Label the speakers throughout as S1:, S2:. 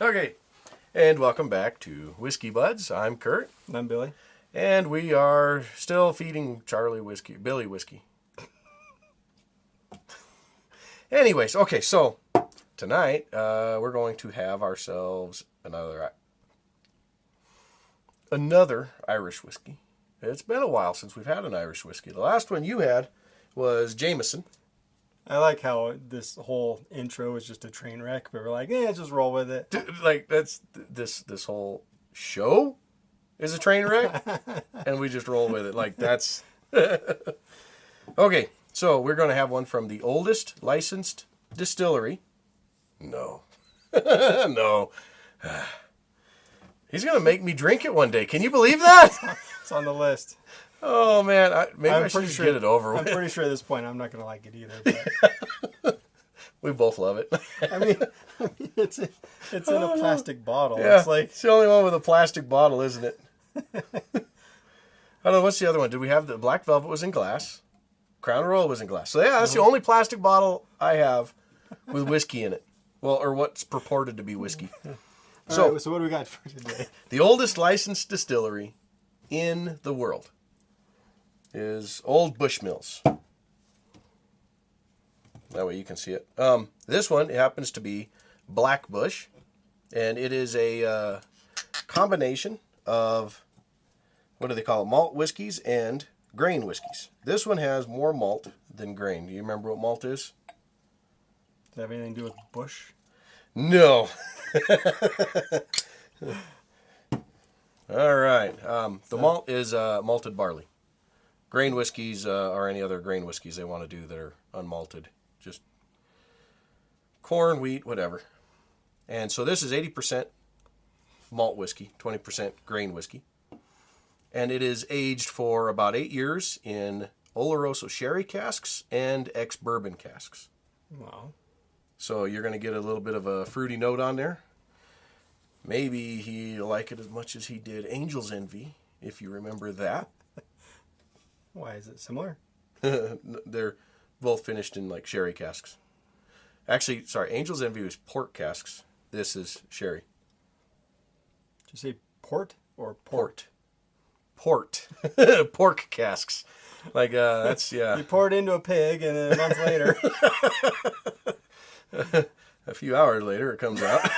S1: Okay, and welcome back to Whiskey Buds. I'm Kurt,
S2: I'm Billy.
S1: and we are still feeding Billy whiskey. Anyways, okay, so tonight we're going to have ourselves another Irish whiskey. It's been a while since we've had an Irish whiskey. The last one you had was Jameson.
S2: I like how this whole intro is just a train wreck, but we're like, just roll with it.
S1: Like that's this whole show is a train wreck, and we just roll with it. Like that's okay. So we're going to have one from the oldest licensed distillery. No, no. He's going to make me drink it one day. Can you believe that?
S2: It's on the list.
S1: Oh, man. Maybe I should get it over with.
S2: I'm pretty sure at this point I'm not going to like it either. But...
S1: We both love it.
S2: I mean it's in a plastic bottle.
S1: Yeah,
S2: it's
S1: the only one with a plastic bottle, isn't it? I don't know. What's the other one? Did we have the Black Velvet was in glass? Crown Royal was in glass. So, yeah, that's the only plastic bottle I have with whiskey in it. Well, or what's purported to be whiskey.
S2: So what do we got for today?
S1: The oldest licensed distillery in the world is Old Bushmills. That way you can see it. This one happens to be Black Bush, and it is a combination of, what do they call it, malt whiskeys and grain whiskeys. This one has more malt than grain. Do you remember what malt is?
S2: Does that have anything to do with Bush?
S1: No. All right. The malt is malted barley. Grain whiskeys or any other grain whiskeys they want to do that are unmalted. Just corn, wheat, whatever. And so this is 80% malt whiskey, 20% grain whiskey. And it is aged for about 8 years in Oloroso sherry casks and ex-bourbon casks.
S2: Wow.
S1: So you're going to get a little bit of a fruity note on there. Maybe he'll like it as much as he did Angel's Envy, if you remember that.
S2: Why, is it similar?
S1: They're both finished in like sherry casks. Actually, sorry, Angel's Envy was port casks. This is sherry.
S2: Did you say port or
S1: port? Port. Pork casks. Like, that's, yeah.
S2: You pour it into a pig and then a month later...
S1: A few hours later, it comes out.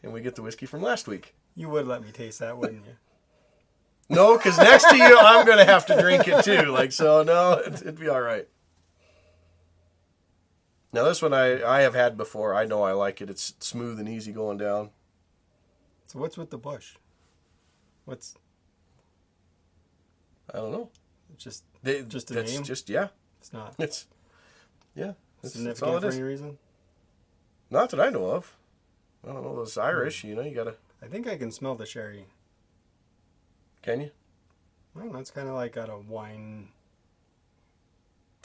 S1: And we get the whiskey from last week.
S2: You would let me taste that, wouldn't you?
S1: No, because next to you, I'm going to have to drink it too. Like, so, no, it'd be all right. Now, this one I have had before. I know I like it. It's smooth and easy going down.
S2: So what's with the Bush?
S1: I don't know.
S2: Just a name?
S1: Yeah.
S2: It's not.
S1: Yeah.
S2: Significant for any reason?
S1: Not that I know of. I don't know. Those Irish, you gotta...
S2: I think I can smell the sherry.
S1: Can you?
S2: I don't know. It's kind of like got a wine...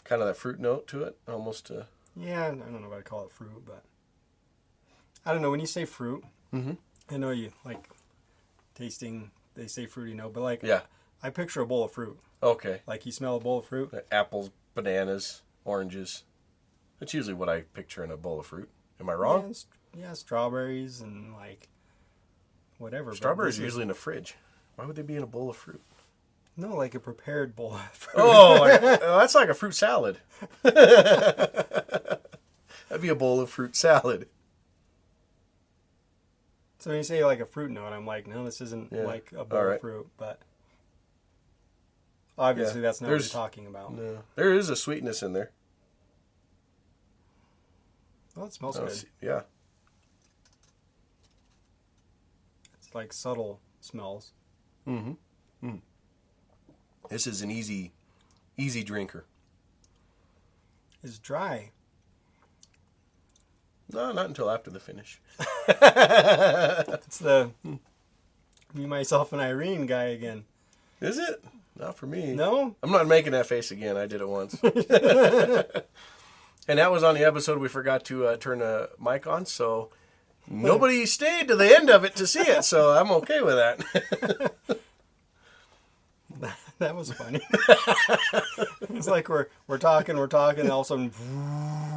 S1: Kind of that fruit note to it, almost.
S2: Yeah, I don't know if I'd call it fruit, but... I don't know. When you say fruit, I know you like tasting, they say fruity note, but like...
S1: Yeah.
S2: I picture a bowl of fruit.
S1: Okay.
S2: Like you smell a bowl of fruit?
S1: Apples, bananas, oranges. That's usually what I picture in a bowl of fruit. Am I wrong?
S2: Yeah, strawberries and like whatever.
S1: Strawberries are usually in the fridge. Why would they be in a bowl of fruit?
S2: No, like a prepared bowl of fruit.
S1: Oh, that's like a fruit salad. That'd be a bowl of fruit salad.
S2: So when you say like a fruit note, I'm like, no, this isn't like a bowl of fruit, but obviously that's not what you're talking about.
S1: No, there is a sweetness in there.
S2: Well, it smells good.
S1: Yeah.
S2: It's like subtle smells.
S1: This is an easy drinker.
S2: It's dry.
S1: No, not until after the finish.
S2: It's the me, myself, and Irene guy again.
S1: Is it? Not for me.
S2: No?
S1: I'm not making that face again. I did it once. And that was on the episode we forgot to turn the mic on, so nobody stayed to the end of it to see it, so I'm okay with that.
S2: That was funny. It's like we're talking, and all of a sudden,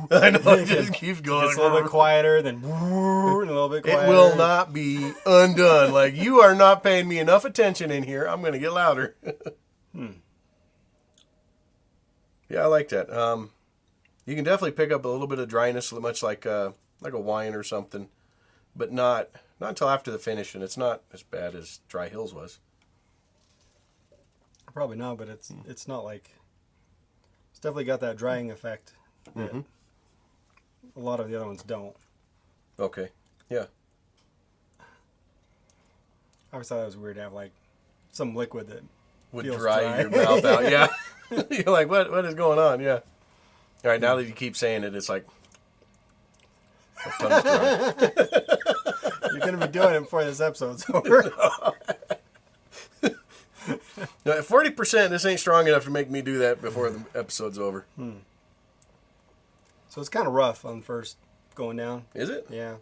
S1: I know, it just keeps going.
S2: It's a little bit quieter, then and a little bit quieter.
S1: It will not be undone. Like, you are not paying me enough attention in here. I'm going to get louder. Yeah, I like that. You can definitely pick up a little bit of dryness, much like a wine or something, but not until after the finish, and it's not as bad as Dry Hills was.
S2: Probably not, but it's not like, it's definitely got that drying effect that a lot of the other ones don't.
S1: Okay, yeah.
S2: I always thought it was weird to have like some liquid that
S1: would
S2: feels
S1: dry your mouth out. Yeah, you're like, what is going on? Yeah. All right, now that you keep saying it, it's like my tongue's dry.
S2: You're gonna be doing it before this episode's over.
S1: 40%, this ain't strong enough to make me do that before the episode's over.
S2: So it's kind of rough on first going down.
S1: Is it?
S2: Yeah.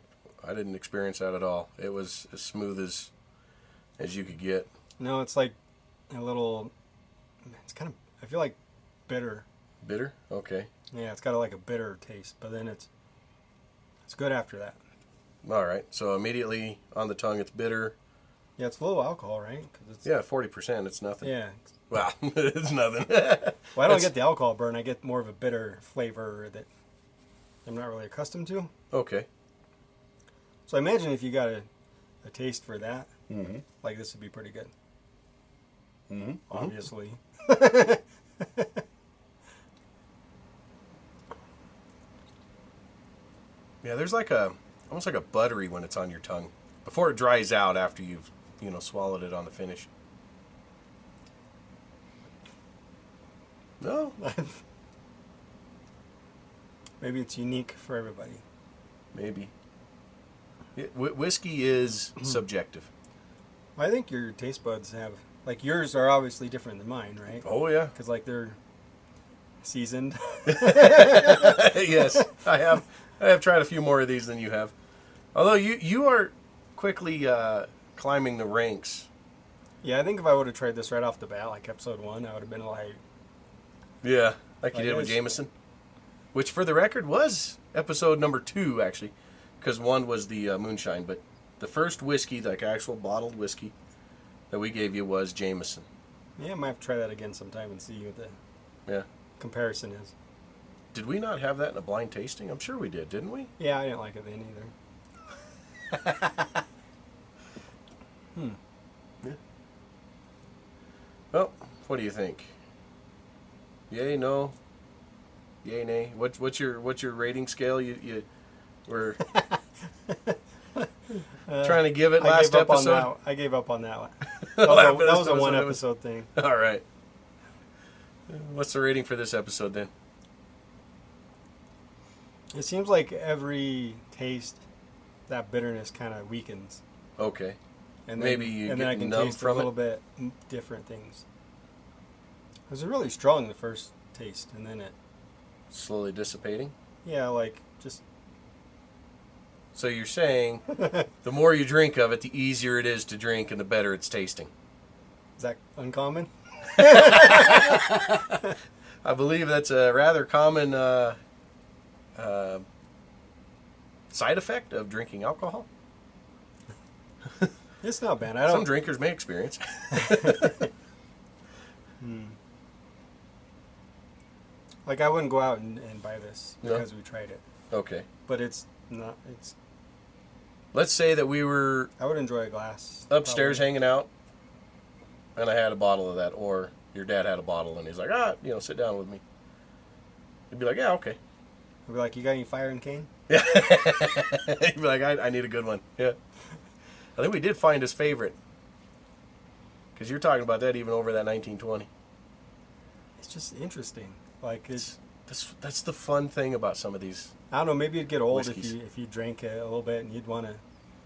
S1: I didn't experience that at all. It was as smooth as you could get.
S2: No, it's like a little, it's kind of, I feel like bitter.
S1: Bitter? Okay.
S2: Yeah, it's got like a bitter taste, but then it's good after that.
S1: All right. So immediately on the tongue, it's bitter.
S2: Yeah, it's low alcohol, right? 'Cause it's,
S1: yeah, 40%. It's nothing.
S2: Yeah.
S1: Well, it's nothing.
S2: Well, I don't get the alcohol burn. I get more of a bitter flavor that I'm not really accustomed to.
S1: Okay.
S2: So I imagine if you got a taste for that, like this would be pretty good. Obviously.
S1: Yeah, there's like almost like a buttery when it's on your tongue before it dries out after you've swallowed it on the finish. No.
S2: Maybe it's unique for everybody.
S1: Maybe. Whiskey is subjective.
S2: Well, I think your taste buds have, like, yours are obviously different than mine, right?
S1: Oh, yeah.
S2: Because, like, they're seasoned.
S1: Yes, I have tried a few more of these than you have. Although you are quickly climbing the ranks.
S2: Yeah, I think if I would have tried this right off the bat, like episode 1, I would have been like...
S1: Yeah, like you did with Jameson. Which, for the record, was episode number 2, actually. Because 1 was the moonshine. But the first whiskey, like actual bottled whiskey, that we gave you was Jameson.
S2: Yeah, I might have to try that again sometime and see what the comparison is.
S1: Did we not have that in a blind tasting? I'm sure we did, didn't we?
S2: Yeah, I didn't like it then either.
S1: Yeah. Well, what do you think? Yay, no? Yay, nay? What's your rating scale? You were trying to give it last episode.
S2: I gave up on that one. That was a one episode thing.
S1: All right. What's the rating for this episode then?
S2: It seems like every taste, that bitterness kind of weakens.
S1: Okay.
S2: And
S1: maybe you
S2: and then I
S1: get
S2: can
S1: numb
S2: taste
S1: from
S2: a little bit different things. It was really strong the first taste, and then it
S1: slowly dissipating.
S2: Yeah, like just.
S1: So you're saying the more you drink of it, the easier it is to drink, and the better it's tasting.
S2: Is that uncommon?
S1: I believe that's a rather common side effect of drinking alcohol.
S2: It's not bad.
S1: Some drinkers may experience.
S2: Like, I wouldn't go out and buy this because we tried it.
S1: Okay.
S2: But it's not. It's.
S1: Let's say that we were.
S2: I would enjoy a glass.
S1: Upstairs hanging out, and I had a bottle of that, or your dad had a bottle, and he's like, sit down with me. You'd be like, yeah, okay.
S2: I'd be like, you got any fire and cane?
S1: Yeah. He'd be like, I need a good one. Yeah. I think we did find his favorite. Because you're talking about that even over that 1920.
S2: It's just interesting. Like,
S1: that's the fun thing about some of these.
S2: I don't know, maybe you'd get old
S1: whiskeys.
S2: if you drank it a little bit and you'd want to...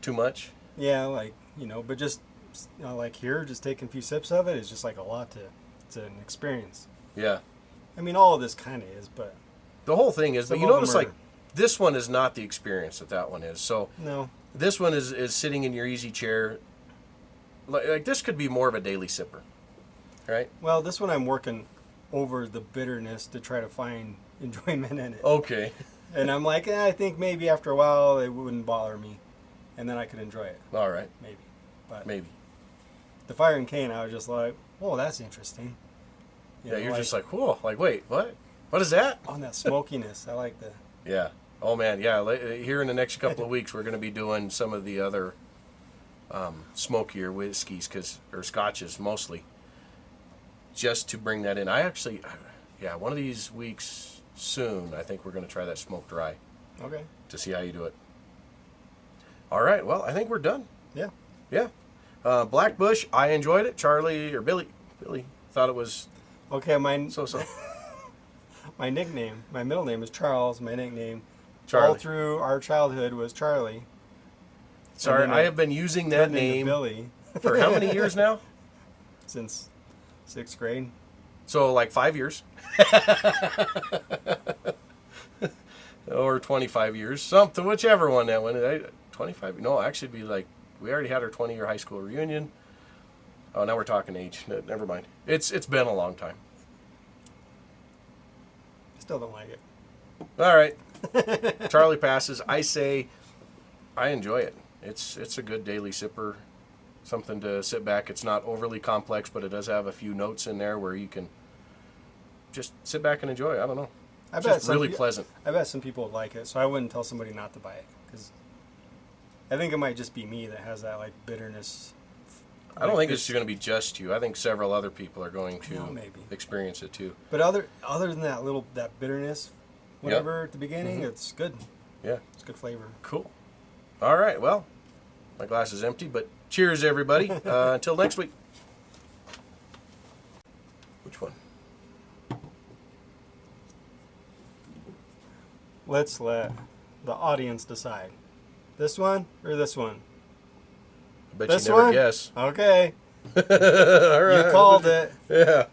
S1: Too much?
S2: Yeah, like, but just, like here, just taking a few sips of it is just like a lot to an experience.
S1: Yeah.
S2: I mean, all of this kind of is, but...
S1: The whole thing is, but you notice, like, this one is not the experience that one is. So,
S2: no.
S1: This one is sitting in your easy chair. Like this could be more of a daily sipper. right?
S2: Well, this one I'm working over the bitterness to try to find enjoyment in it.
S1: Okay.
S2: And I'm like, I think maybe after a while it wouldn't bother me, and then I could enjoy it.
S1: All right.
S2: Maybe. But
S1: Maybe.
S2: the fire and cane, I was just like, oh, that's interesting.
S1: Yeah, you're just like, whoa, like, wait, what? What is that?
S2: On that smokiness, I like the...
S1: Yeah. Oh, man, yeah. Here in the next couple of weeks, we're going to be doing some of the other smokier whiskeys, or scotches mostly, just to bring that in. I actually, one of these weeks soon, I think we're going to try that smoked rye.
S2: Okay.
S1: To see how you do it. All right, well, I think we're done.
S2: Yeah.
S1: Yeah. Black Bush, I enjoyed it. Charlie, or Billy thought it was
S2: okay,
S1: so.
S2: My nickname, my middle name is Charles. My nickname,
S1: Charlie.
S2: all through our childhood, was Charlie.
S1: Sorry, I have been using that name
S2: Billy
S1: for how many years now?
S2: Since 6th grade.
S1: So, like 5 years. Or 25 years. Something, whichever one that one. 25? No, actually it'd be like, we already had our 20-year high school reunion. Oh, now we're talking age. Never mind. It's been a long time.
S2: Still don't like it.
S1: All right. Charlie passes. I say I enjoy it. It's a good daily sipper. Something to sit back. It's not overly complex, but it does have a few notes in there where you can just sit back and enjoy. I don't know. It's just really pleasant.
S2: I bet some people would like it, so I wouldn't tell somebody not to buy it, because I think it might just be me that has that like bitterness.
S1: I don't think it's going to be just you. I think several other people are going to
S2: maybe
S1: experience it too.
S2: But other than that bitterness, whatever at the beginning, it's good.
S1: Yeah,
S2: it's good flavor.
S1: Cool. All right. Well, my glass is empty, but cheers, everybody. Until next week. Which one?
S2: Let's let the audience decide. This one or this one?
S1: I bet
S2: this
S1: you never
S2: one?
S1: guess.
S2: Okay.
S1: All right.
S2: You called it.
S1: Yeah.